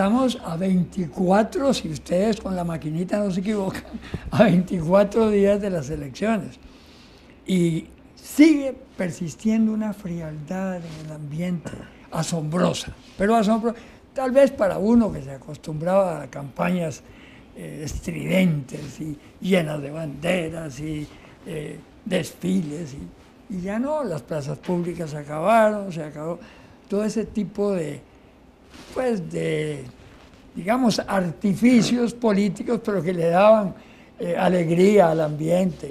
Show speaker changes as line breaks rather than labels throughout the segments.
estamos a 24, si ustedes con la maquinita no se equivocan, a 24 días de las elecciones. Y sigue persistiendo una frialdad en el ambiente asombrosa, pero asombrosa. Tal vez para uno que se acostumbraba a campañas estridentes y llenas de banderas y desfiles, y ya no, las plazas públicas se acabaron, se acabó todo ese tipo de, pues de, digamos, artificios políticos, pero que le daban alegría al ambiente.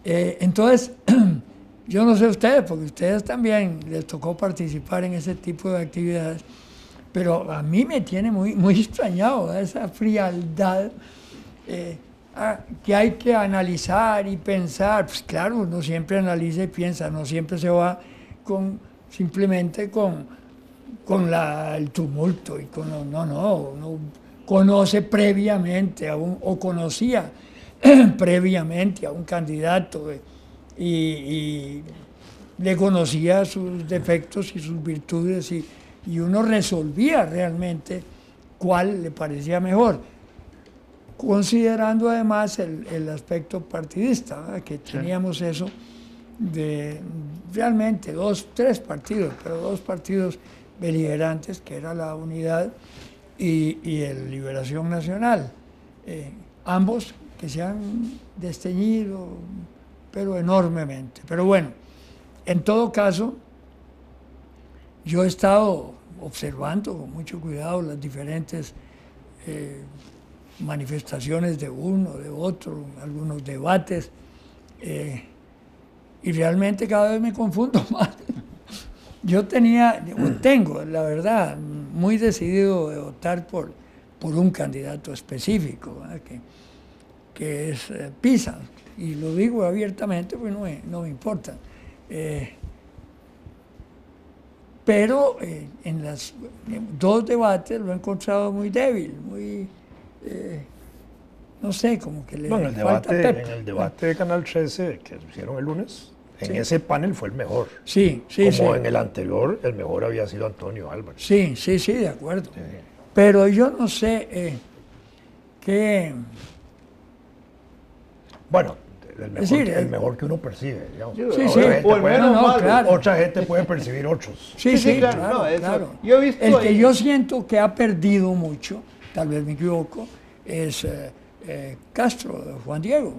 Entonces, yo no sé ustedes, porque ustedes también les tocó participar en ese tipo de actividades, pero a mí me tiene muy extrañado, ¿verdad? Esa frialdad que hay que analizar y pensar. Pues claro, uno siempre analiza y piensa, no siempre se va simplemente con el tumulto, y uno conoce previamente o conocía previamente a un candidato y le conocía sus defectos y sus virtudes, y uno resolvía realmente cuál le parecía mejor, considerando además el aspecto partidista, ¿verdad? Que teníamos eso de realmente tres partidos, pero dos partidos beligerantes, que era la Unidad y el Liberación Nacional, ambos que se han desteñido, pero enormemente. Pero bueno, en todo caso, yo he estado observando con mucho cuidado las diferentes manifestaciones de uno, de otro, algunos debates, y realmente cada vez me confundo más. Yo tengo, la verdad, muy decidido de votar por un candidato específico, ¿verdad? Que es Pisa, y lo digo abiertamente, pues no me importa. Pero en los dos debates lo he encontrado muy débil, muy, no sé, como que le falta pep.
En el debate de Canal 13 que hicieron el lunes, en ese panel fue el mejor.
Sí.
Como en el anterior, el mejor había sido Antonio Álvarez.
Sí, de acuerdo. Sí. Pero yo no sé qué...
Bueno, el mejor que uno percibe, digamos.
Claro.
Otra gente puede percibir otros.
Sí, claro. Yo he visto que yo siento que ha perdido mucho, tal vez me equivoco, es Castro, Juan Diego.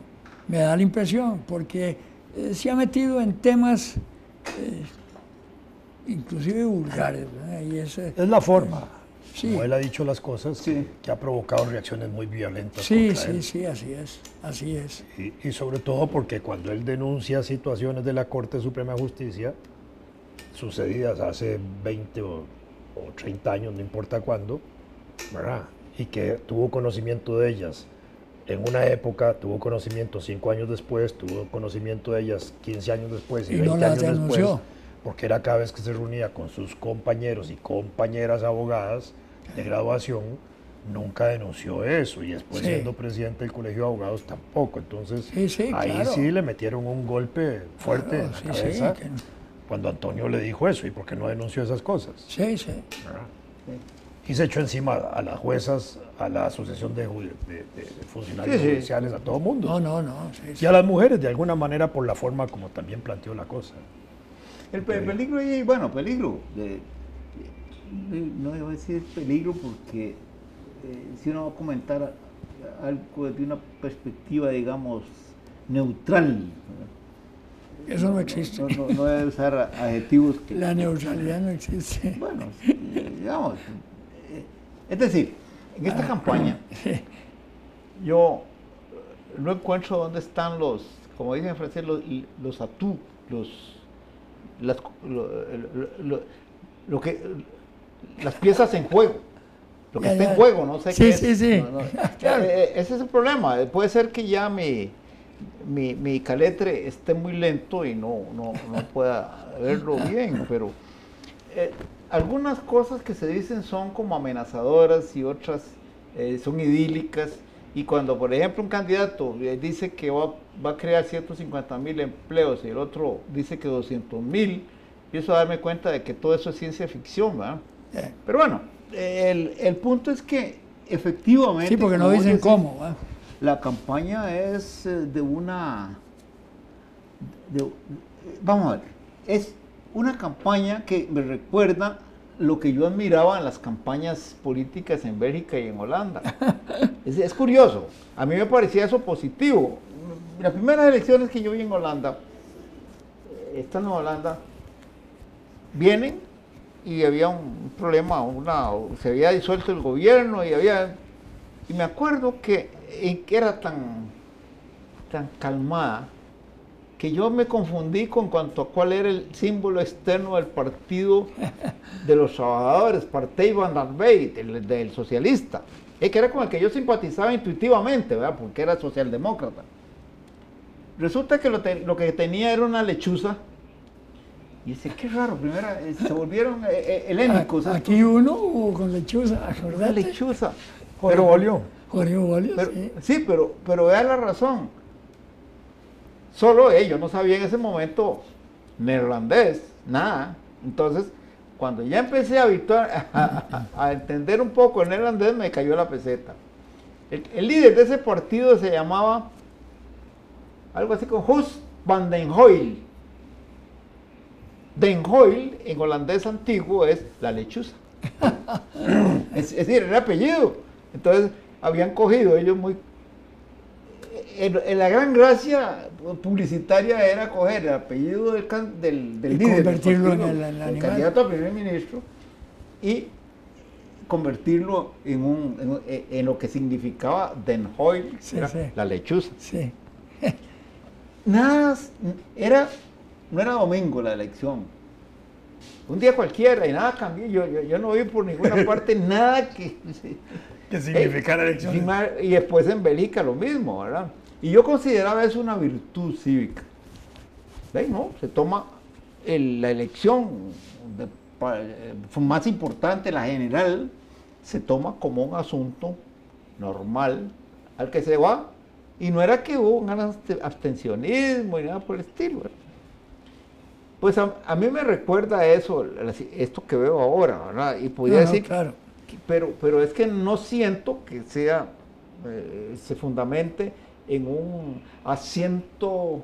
Me da la impresión, porque se ha metido en temas inclusive vulgares, ¿verdad? Y
es la forma. Como él ha dicho las cosas, que ha provocado reacciones muy violentas contra él.
Sí, así es.
Y sobre todo porque cuando él denuncia situaciones de la Corte Suprema de Justicia, sucedidas hace 20 o 30 años, no importa cuándo, ¿verdad? Y que tuvo conocimiento de ellas en una época, tuvo conocimiento 5 años después, tuvo conocimiento de ellas 15 años después y 20 años después, porque era cada vez que se reunía con sus compañeros y compañeras abogadas de graduación, nunca denunció eso, y después siendo presidente del Colegio de Abogados tampoco. Entonces ahí sí le metieron un golpe fuerte en la cabeza cuando Antonio le dijo eso, y por qué no denunció esas cosas. Y se echó encima a las juezas, a la asociación de funcionarios judiciales, a todo el mundo. Y a las mujeres, de alguna manera, por la forma como también planteó la cosa.
El peligro ahí, bueno, peligro, no iba a decir peligro porque si uno va a comentar algo desde una perspectiva, digamos, neutral.
Eso no existe.
No debe usar adjetivos que...
La neutralidad no existe.
Bueno, digamos, es decir, en esta campaña yo no encuentro dónde están los, como dicen en francés, los atouts, las piezas en juego, lo que está en juego, no sé qué es.
Claro.
Ese es el problema. Puede ser que ya mi caletre esté muy lento y no pueda verlo bien, pero algunas cosas que se dicen son como amenazadoras y otras son idílicas. Y cuando, por ejemplo, un candidato dice que va a crear 150,000 empleos y el otro dice que 200,000, empiezo a darme cuenta de que todo eso es ciencia ficción, ¿verdad? Pero bueno, el punto es que efectivamente...
Sí, porque no dicen cómo.
La campaña es vamos a ver, es una campaña que me recuerda lo que yo admiraba en las campañas políticas en Bélgica y en Holanda. Es curioso, a mí me parecía eso positivo. Las primeras elecciones que yo vi en Holanda, estando en Holanda, vienen y había un problema, se había disuelto el gobierno y me acuerdo que era tan calmada que yo me confundí con cuanto a cuál era el símbolo externo del partido de los trabajadores, Partij van de Arbeid, del socialista, que era con el que yo simpatizaba intuitivamente, ¿verdad? Porque era socialdemócrata. Resulta que lo que tenía era una lechuza. Y dice, qué raro, primero se volvieron helénicos.
Aquí uno hubo con lechuza, ¿acordate?
Una lechuza.
Jorge Bolio.
Jorge Bolio,
sí. Pero vea la razón. Solo ellos no sabía en ese momento neerlandés, nada. Entonces, cuando ya empecé a entender un poco el neerlandés, me cayó la peseta. El líder de ese partido se llamaba algo así como Huus van den Hoyle. Den Hoyle en holandés antiguo es la lechuza. Es decir, era apellido. Entonces, habían cogido ellos muy... la gran gracia publicitaria era coger el apellido del líder,
convertirlo en el
del
animal,
candidato a primer ministro, y convertirlo en lo que significaba Den Hoyle, la lechuza.
Sí.
Nada, no era domingo la elección, un día cualquiera y nada cambió. Yo no vi por ninguna parte nada que
significara elección.
Y después en Bélgica lo mismo, ¿verdad? Y yo consideraba eso una virtud cívica. ¿Ven? ¿No? Se toma la elección más importante, la general, se toma como un asunto normal al que se va, y no era que hubo un gran abstencionismo y nada por el estilo, ¿verdad? Pues a mí me recuerda eso, esto que veo ahora, ¿verdad? Y podría decir,
claro.
Pero es que no siento que se fundamente en un asiento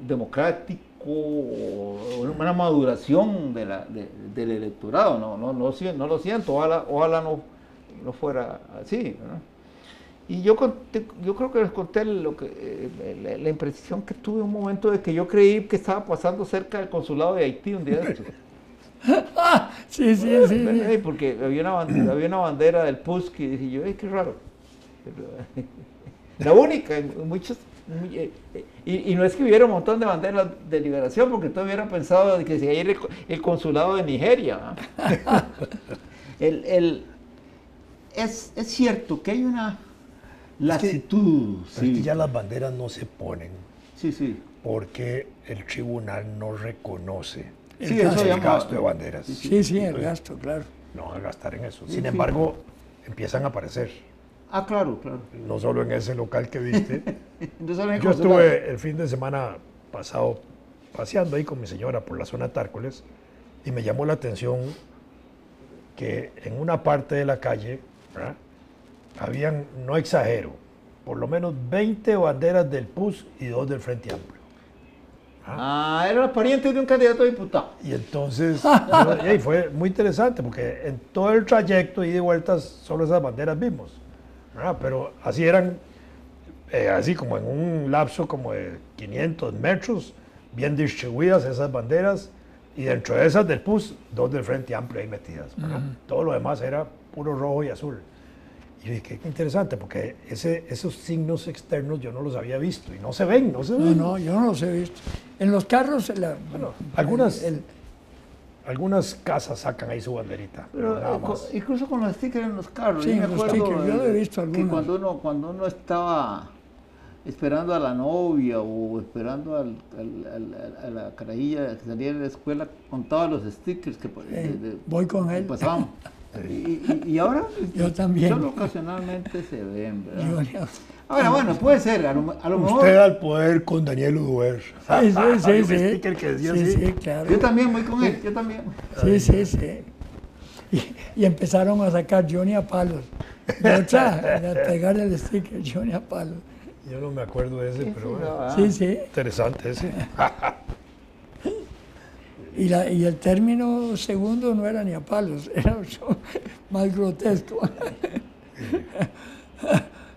democrático o una maduración del electorado. No lo siento, ojalá no fuera así, ¿verdad? Y yo creo que les conté la impresión que tuve un momento de que yo creí que estaba pasando cerca del consulado de Haití un día de estos.
Sí.
Porque había una bandera del PUSC y dije yo, qué raro. La única, muchos, y no es que hubiera un montón de banderas de liberación, porque todos hubieran pensado que si hay el consulado de Nigeria. Es cierto que hay una lasitud.
Es que ya las banderas no se ponen.
Sí.
Porque el tribunal no reconoce
el
gasto de banderas.
Sí, el gasto, claro.
No van a gastar en eso. Sin embargo, empiezan a aparecer.
Ah, claro.
No solo en ese local que viste. Yo estuve el fin de semana pasado paseando ahí con mi señora por la zona Tárcoles y me llamó la atención que en una parte de la calle, ¿verdad?, habían, no exagero, por lo menos 20 banderas del PUS y 2 del Frente Amplio.
Eran los parientes de un candidato a diputado.
Y entonces, fue muy interesante porque en todo el trayecto y de vueltas solo esas banderas vimos, ¿verdad? Pero así eran, así como en un lapso como de 500 metros, bien distribuidas esas banderas, y dentro de esas del PUS, 2 del Frente Amplio ahí metidas, ¿verdad? Todo lo demás era puro rojo y azul. Y yo dije, qué interesante, porque esos signos externos yo no los había visto, y no se ven.
No, yo no los he visto. En los carros,
algunas casas sacan ahí su banderita.
Pero
nada más.
Incluso con los stickers en los carros.
Sí,
yo me acuerdo
yo lo he visto algunos.
Que cuando uno estaba esperando a la novia o esperando a la carajilla que saliera de la escuela, contaba los stickers que
voy con él.
Pasaban. Y ahora
yo también.
Solo ocasionalmente se ven, ¿verdad? Ahora, bueno, puede ser, a lo mejor.
Usted al poder con Daniel Uduer.
Sí.
sticker que decía así.
Sí, claro.
Yo también voy con él, yo también.
Sí. y empezaron a sacar Johnny a palos. Y otra, a pegarle el sticker Johnny a palos.
Yo no me acuerdo de ese, pero bueno,
Sí, sí.
interesante ese.
Y el término segundo no era ni a palos, era más grotesco.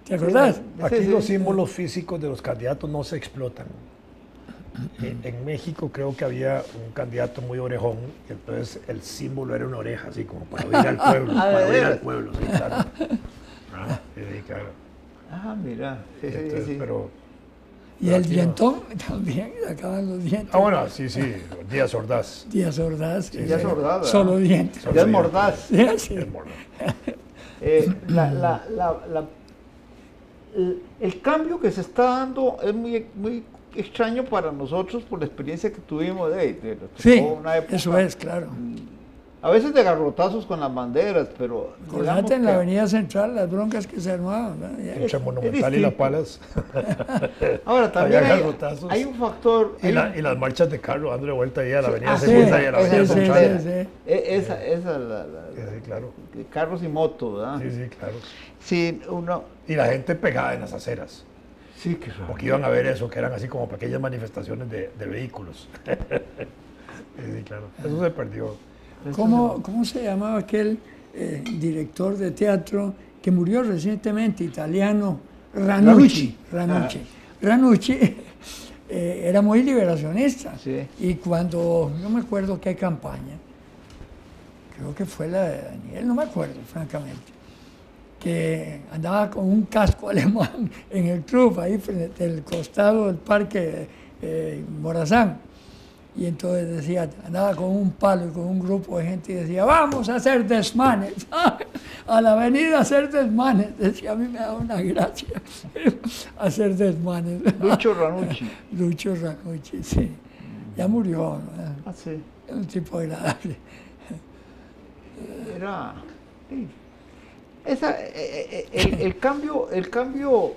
¿Te acordás?
Aquí los símbolos físicos de los candidatos no se explotan. En México creo que había un candidato muy orejón, y entonces el símbolo era una oreja, así como para oír al pueblo, para oír al pueblo, sí, claro. Sí, claro.
Mira.
Entonces,
Sí.
pero
Y el dientón también, sacaban los dientes.
bueno, sí, Díaz Ordaz.
Díaz Ordaz.
Sí, Díaz Ordaz, ¿verdad?
Solo dientes.
Ya es mordaz.
Sí.
Es mordaz.
El cambio que se está dando es muy extraño para nosotros por la experiencia que tuvimos de
Sí,
una época,
eso es, claro.
a veces de garrotazos con las banderas, pero digamos
Acordate en la
que-
Avenida Central las broncas que se armaban, ¿no?
Entre Monumental y La Palas.
Ahora también
Había
hay,
garrotazos.
hay un factor.
Y las marchas de carro dando de vuelta ahí a la Avenida
sí,
Segunda y a la Avenida
sí,
Central.
sí, sí.
Esa
Sí, claro.
de carros y motos, ¿verdad?
Sí, claro.
Sí, uno.
Y la gente pegada en las aceras.
Sí, qué raro.
Porque iban a ver eso, que eran así como pequeñas manifestaciones de vehículos. Sí, claro. Eso se perdió.
¿Cómo se llamaba aquel director de teatro que murió recientemente, italiano? Ranucci. Ranucci era muy liberacionista.
Sí.
Y cuando, no me acuerdo qué campaña, creo que fue la de Daniel, no me acuerdo, francamente, que andaba con un casco alemán en el club, ahí frente al costado del parque Morazán. Y entonces decía, andaba con un palo y con un grupo de gente y decía, vamos a hacer desmanes, a la avenida a hacer desmanes. Decía, a mí me da una gracia hacer desmanes.
Lucho Ranucci.
Lucho Ranucci, sí. Ya murió, ¿no?
Sí.
Es un tipo agradable.
Era. Sí. El cambio,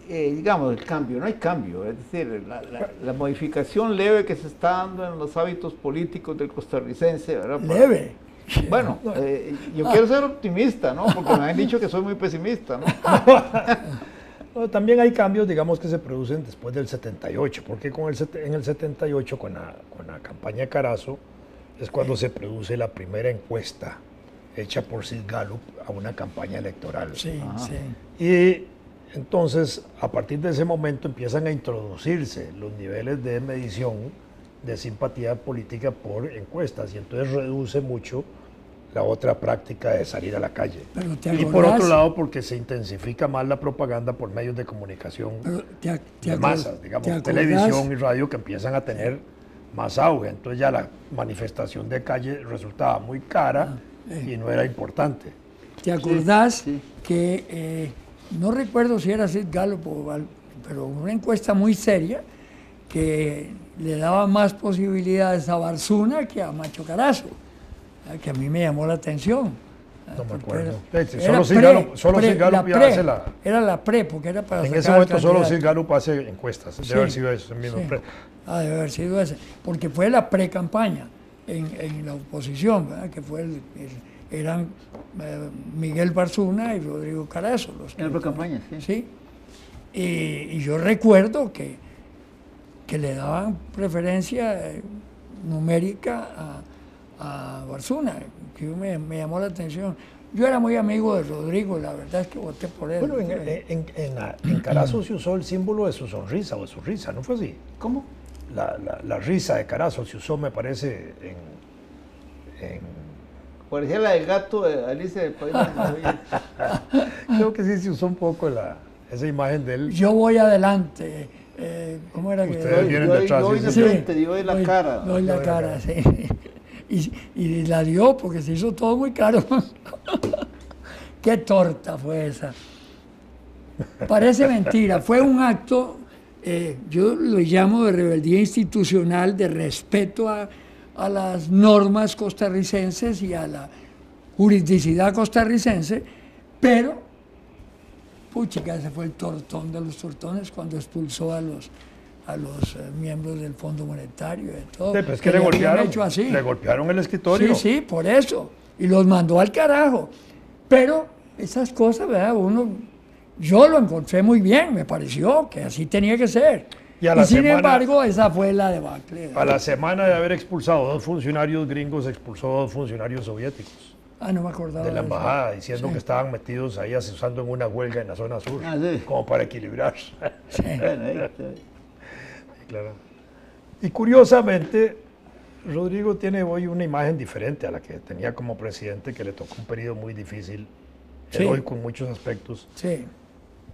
digamos, el cambio, no hay cambio, es decir, la modificación leve que se está dando en los hábitos políticos del costarricense, ¿verdad?
Leve.
Bueno, yo quiero ser optimista, ¿no? Porque me han dicho que soy muy pesimista, ¿no?
No, también hay cambios, digamos, que se producen después del 78, porque en el 78, con la campaña de Carazo, es cuando se produce la primera encuesta hecha por Sid Gallup a una campaña electoral.
Sí, sí.
Y entonces, a partir de ese momento empiezan a introducirse los niveles de medición de simpatía política por encuestas, y entonces reduce mucho la otra práctica de salir a la calle.
Pero ¿te
Y por
acordás?
otro lado, porque se intensifica más la propaganda por medios de comunicación
Pero
de masas, digamos, televisión y radio, que empiezan a tener más auge. Entonces ya la manifestación de calle resultaba muy cara y no era importante.
¿Te acordás
Sí.
que, no recuerdo si era Sid Gallup pero una encuesta muy seria que le daba más posibilidades a Barzuna que a Macho Carazo, que a mí me llamó la atención.
No me
Porque
acuerdo.
era
Solo Sid Gallup ya hace la...
Era la pre, porque era para
En
sacar
ese
al
momento solo
candidato.
Sid Gallup hace encuestas. Debe
Sí.
haber sido eso, el mismo
Sí.
pre.
Debe haber sido ese, porque fue la pre-campaña en la oposición, ¿verdad? Que fue eran Miguel Barzuna y Rodrigo Carazo. Los
En la pre-campaña, sí.
Sí. Y yo recuerdo que le daban preferencia numérica a Barzuna, que me llamó la atención. Yo era muy amigo de Rodrigo, la verdad es que voté por él.
Bueno, en Carazo se usó el símbolo de su sonrisa o de su risa, ¿no fue así?
¿Cómo?
La risa de Carazo se usó, me parece,
Parecía la del gato de Alicia del País de las Maravillas.
creo que sí se usó un poco esa imagen de él.
Yo voy adelante. ¿Cómo era que?
Ustedes vienen
Yo
detrás,
voy
sí,
de
sí.
frente, yo doy la
doy-
cara.
Doy la cara, sí. Y la dio porque se hizo todo muy caro. Qué torta fue esa. Parece mentira. Fue un acto, yo lo llamo de rebeldía institucional, de respeto a las normas costarricenses y a la juridicidad costarricense, pero, puchica, ese fue el tortón de los tortones cuando expulsó a los miembros del Fondo Monetario y de todo.
Sí, pero es que
le habían
golpearon,
hecho así.
le golpearon el escritorio.
Sí, sí, por eso. y los mandó al carajo. Pero esas cosas, ¿verdad? Yo lo encontré muy bien, me pareció que así tenía que ser.
Y a la
sin
semana-
embargo, esa fue la debacle.
A la semana de haber expulsado 2 funcionarios gringos, expulsó 2 funcionarios soviéticos
No me acordaba
de la
de eso.
embajada, diciendo
Sí.
que estaban metidos ahí asesorando en una huelga en la zona sur,
Ah, sí.
como para equilibrarse.
Sí.
Bueno, ahí está.
Claro. Y curiosamente, Rodrigo tiene hoy una imagen diferente a la que tenía como presidente, que le tocó un periodo muy difícil,
Sí.
heroico en muchos aspectos,
Sí,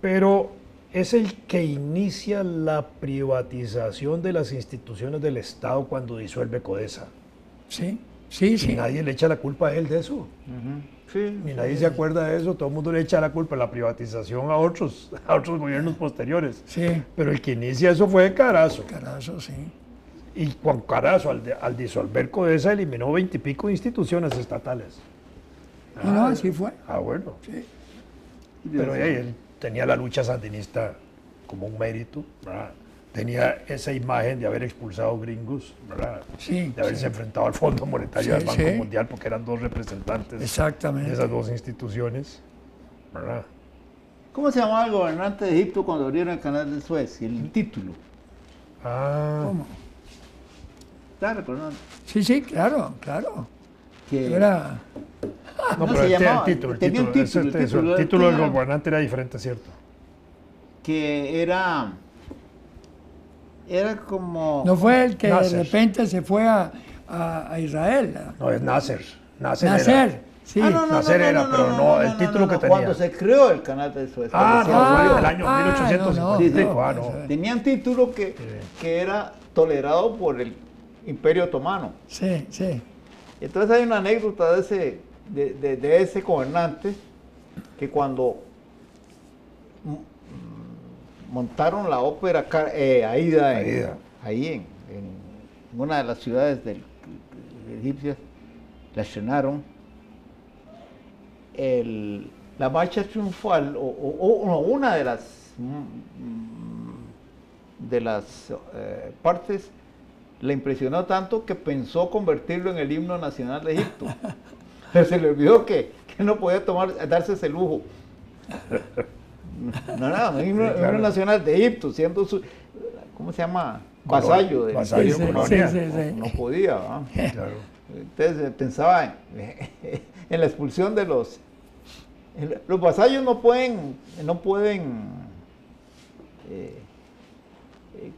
pero es el que inicia la privatización de las instituciones del Estado cuando disuelve CODESA.
sí, sí,
Y
sí.
nadie le echa la culpa a él de eso.
Ujú. Sí,
Ni nadie se acuerda de eso, todo el mundo le echa la culpa de la privatización a otros gobiernos posteriores.
Sí,
Pero el que inicia eso fue Carazo.
carajo, sí.
Y Juan Carazo, al disolver CODESA, eliminó 20 y pico instituciones estatales.
No, así fue.
Bueno.
Sí.
Pero él tenía la lucha sandinista como un mérito, ¿verdad? Tenía esa imagen de haber expulsado gringos, ¿verdad?
Sí,
De haberse
sí.
enfrentado al Fondo Monetario y
Sí,
al Banco
sí.
Mundial, porque eran 2 representantes de
Exactamente.
esas 2 instituciones, ¿verdad?
¿Cómo se llamaba el gobernante de Egipto cuando abrieron el canal de Suez? El título.
¿Cómo?
¿Estás recordando?
Sí, sí, claro, claro.
Que
Era,
No,
no
pero
se
el
llamaba,
título, el
tenía un
título,
título,
ese-
el
eso,
título,
el título del
era-
gobernante era diferente, ¿cierto?
que era como
no fue el que
Nasser.
de repente se fue a Israel.
No, es Nasser. Nasser.
Nasser, sí.
Nasser era, pero no, el título que tenía.
cuando se creó el canal de Suez.
Ah,
cuando se
no,
abrió.
fue en el año
Ah,
1855.
no,
Ah,
no,
no.
eso es.
Tenía un título que era tolerado por el Imperio Otomano.
Sí, sí.
Entonces hay una anécdota de ese gobernante que cuando montaron la ópera Aida,
Aida.
ahí en una de las ciudades egipcias, la estrenaron, la marcha triunfal, o una de las partes, le impresionó tanto que pensó convertirlo en el himno nacional de Egipto. Pero se le olvidó que no podía darse ese lujo. Un himno,
Sí, claro.
himno nacional de Egipto, siendo su, ¿cómo se llama? Vasallo del
Vasallo,
Imperio
colonia.
colonial.
Sí, sí, sí.
No podía, ¿va?
Claro.
Entonces pensaba en la expulsión de los vasallos no pueden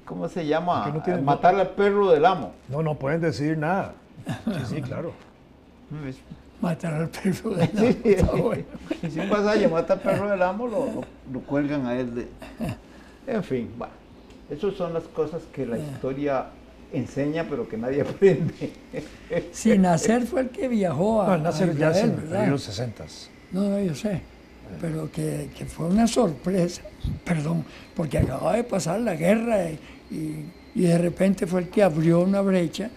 ¿cómo se llama?
Porque no tienen
Matar al perro del amo.
No pueden decidir nada. Sí, sí, claro.
Matar al perro de
Sí,
está bueno.
y si un vasallo mata al perro del amo, lo cuelgan a él de... En fin, bueno, esas son las cosas que la historia enseña, pero que nadie aprende.
Sí, Nasser fue el que viajó
No,
a
el Nasser ya
Israel,
en
¿verdad?
periodo 60.
No, yo sé, pero que fue una sorpresa, perdón, porque acababa de pasar la guerra y de repente fue el que abrió una brecha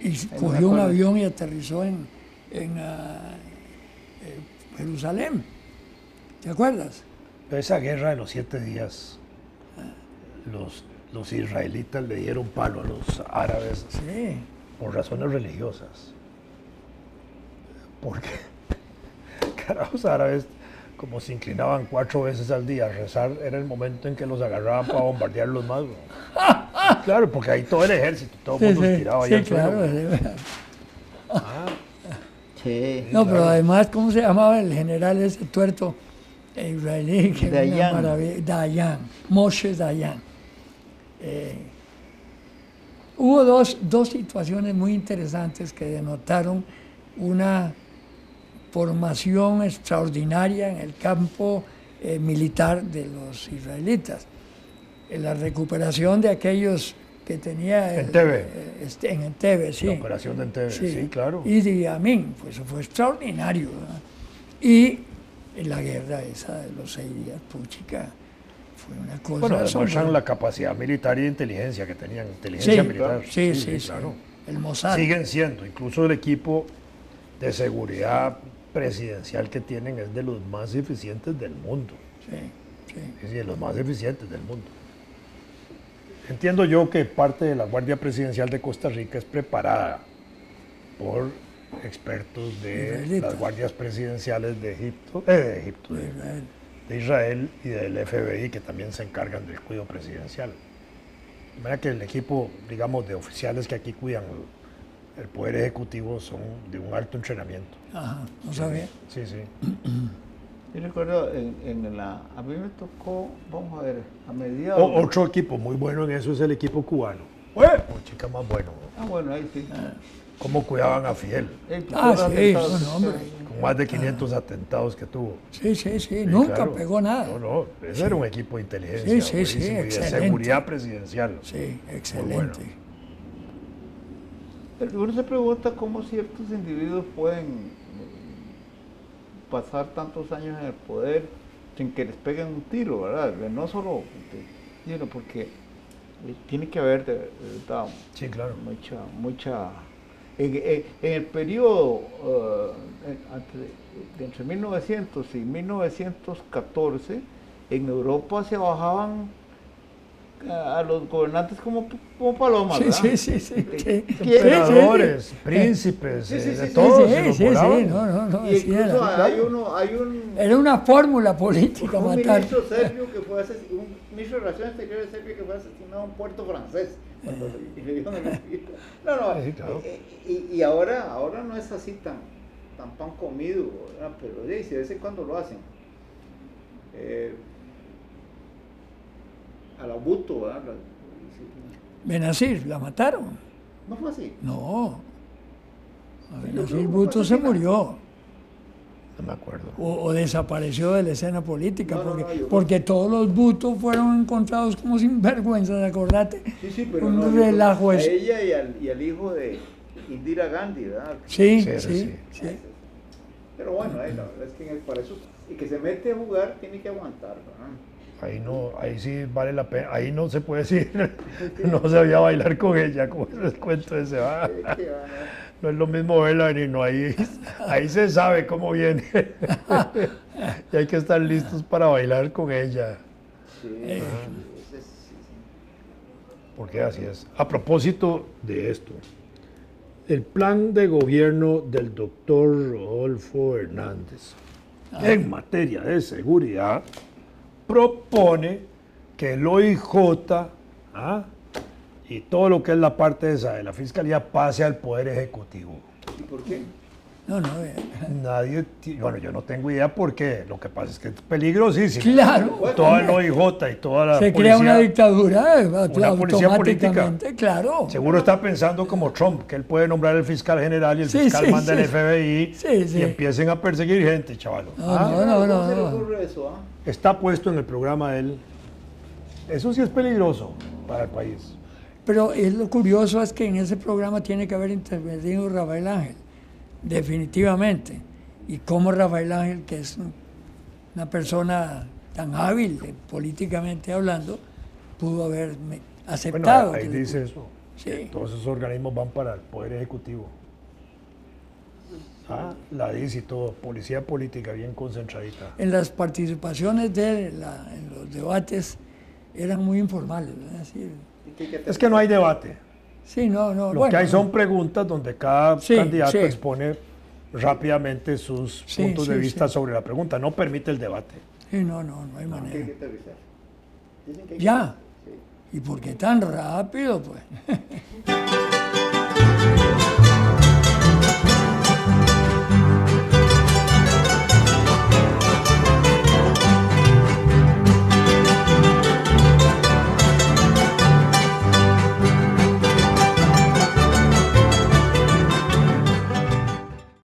y cogió un
acuerdo.
avión y aterrizó en Jerusalén. ¿Te acuerdas?
Pero esa guerra de los 7 días, los israelitas le dieron palo a los árabes
Sí,
por razones religiosas. Porque, carajos árabes, como se inclinaban 4 veces al día a rezar, era el momento en que los agarraban para bombardearlos más. ¿No? Claro, porque ahí todo el ejército, todo el
sí,
mundo se
sí,
tiraba ahí
sí,
al suelo.
claro. de verdad.
Sí.
No, pero además, ¿cómo se llamaba el general ese tuerto israelí? Que era una
Dayan.
maravilla. Dayan, Moshe Dayan. Hubo dos situaciones muy interesantes que denotaron una formación extraordinaria en el campo militar de los israelitas. La recuperación de aquellos que tenía
Entebbe.
en Entebbe, sí.
La operación de Entebbe, sí, claro.
Y Idi Amin, pues eso fue extraordinario, ¿verdad? Y la guerra esa de los 6 días, puchica, fue una cosa
Bueno, demuestran
asombrosa.
la capacidad militar y de inteligencia que tenían, inteligencia
Sí,
militar.
sí,
claro.
el Mossad.
Siguen siendo, incluso el equipo de seguridad presidencial que tienen es de los más eficientes del mundo.
Sí, sí.
Es de los más eficientes del mundo. Entiendo yo que parte de la Guardia Presidencial de Costa Rica es preparada por expertos de
Israelita.
las guardias presidenciales de Egipto,
Israel.
de Israel y del FBI, que también se encargan del cuidado presidencial. De manera que el equipo, digamos, de oficiales que aquí cuidan el poder ejecutivo son de un alto entrenamiento.
Ajá, no sabía.
Sí, sí.
Yo recuerdo a mí me tocó, vamos a ver, a mediados.
Otro equipo muy bueno en eso es el equipo cubano. Un chica más bueno.
Ah, bueno, ahí sí.
¿Cómo cuidaban a Fidel?
Ah, sí, bueno, hombre.
Con más de 500 atentados que tuvo.
Sí, sí, sí,
Sí,
nunca
claro.
pegó nada.
No, ese era un equipo de inteligencia.
Sí, sí, sí,
buenísimo, y de
excelente.
seguridad presidencial.
Sí, excelente.
bueno.
Pero uno se pregunta cómo ciertos individuos pueden pasar tantos años en el poder sin que les peguen un tiro, ¿verdad? No solo, porque tiene que haber de verdad
Sí, claro.
mucha en el periodo entre 1900 y 1914 en Europa se bajaban a los gobernantes como palomas,
Sí,
¿verdad?
sí, sí, sí. sí.
Emperadores, príncipes,
Sí, sí,
de
sí,
todos.
Sí,
se los
sí,
volaban.
sí, no,
Y
sí
incluso
era.
hay un
Era una fórmula política
un
matar.
ministro serbio que fue asesinado, un ministro de Relaciones Exteriores serbio que fue asesinado en Puerto Francés. Cuando le dieron el espíritu. No,
Sí, claro.
y ahora no es así tan pan comido, ¿verdad? Pero sí, de vez en cuando lo hacen. A la Buto, ¿verdad?
Benazir, la mataron.
No fue así.
No. A
Yo
Benazir
creo que
Bhutto
fue
se
asesinado.
murió.
No me acuerdo.
O desapareció de la escena política,
No, yo creo-
porque todos los Bhutto fueron encontrados como sinvergüenzas, acordate.
Sí, pero
Un
no, yo creo
relajo
a
eso.
ella y al hijo de Indira Gandhi, ¿verdad?
Sí,
Sí,
sí,
sí.
sí.
Pero bueno, la verdad es que para eso, y que se mete a jugar, tiene que aguantar, ¿verdad?
Ahí sí vale la pena. Ahí no se puede decir, no sabía bailar con ella, como les cuento ese.
Que va,
No es lo mismo verla venir, no, ahí se sabe cómo viene. Y hay que estar listos para bailar con ella.
sí,
Porque así es. A propósito de esto, el plan de gobierno del doctor Rodolfo Hernández en materia de seguridad propone que el OIJ y todo lo que es la parte esa de la fiscalía pase al Poder Ejecutivo.
¿Y por qué?
No,
Bueno, yo no tengo idea por qué. Lo que pasa es que es peligrosísimo.
claro.
Todo el OIJ y toda la
Se
policía,
crea una dictadura
policía
automáticamente, claro.
seguro está pensando como Trump, que él puede nombrar el fiscal general y el
Sí,
fiscal
sí,
manda
sí.
el FBI
Sí, sí.
y empiecen a perseguir gente, chaval.
No,
¿Cómo se le
no.
ocurre eso?
Está puesto en el programa de él. Eso sí es peligroso para el país.
Pero lo curioso es que en ese programa tiene que haber intervenido Rafael Ángel, definitivamente. Y cómo Rafael Ángel, que es una persona tan hábil políticamente hablando, pudo haber aceptado.
Bueno, ahí
que le-
dice eso.
Sí.
Que todos esos organismos van para el Poder Ejecutivo. La DIS y todo, policía política bien concentradita.
En las participaciones de él en los debates eran muy informales, ¿verdad? Sí,
Es que no hay debate.
sí, no.
Lo
bueno,
que hay son preguntas donde cada
Sí,
candidato
sí.
expone rápidamente sus
Sí,
puntos de
sí,
vista
sí.
sobre la pregunta. No permite el debate.
Sí, no hay
Que hay
manera.
que aterrizar. Dicen que hay que-
Ya.
Sí.
¿Y por qué tan rápido, pues?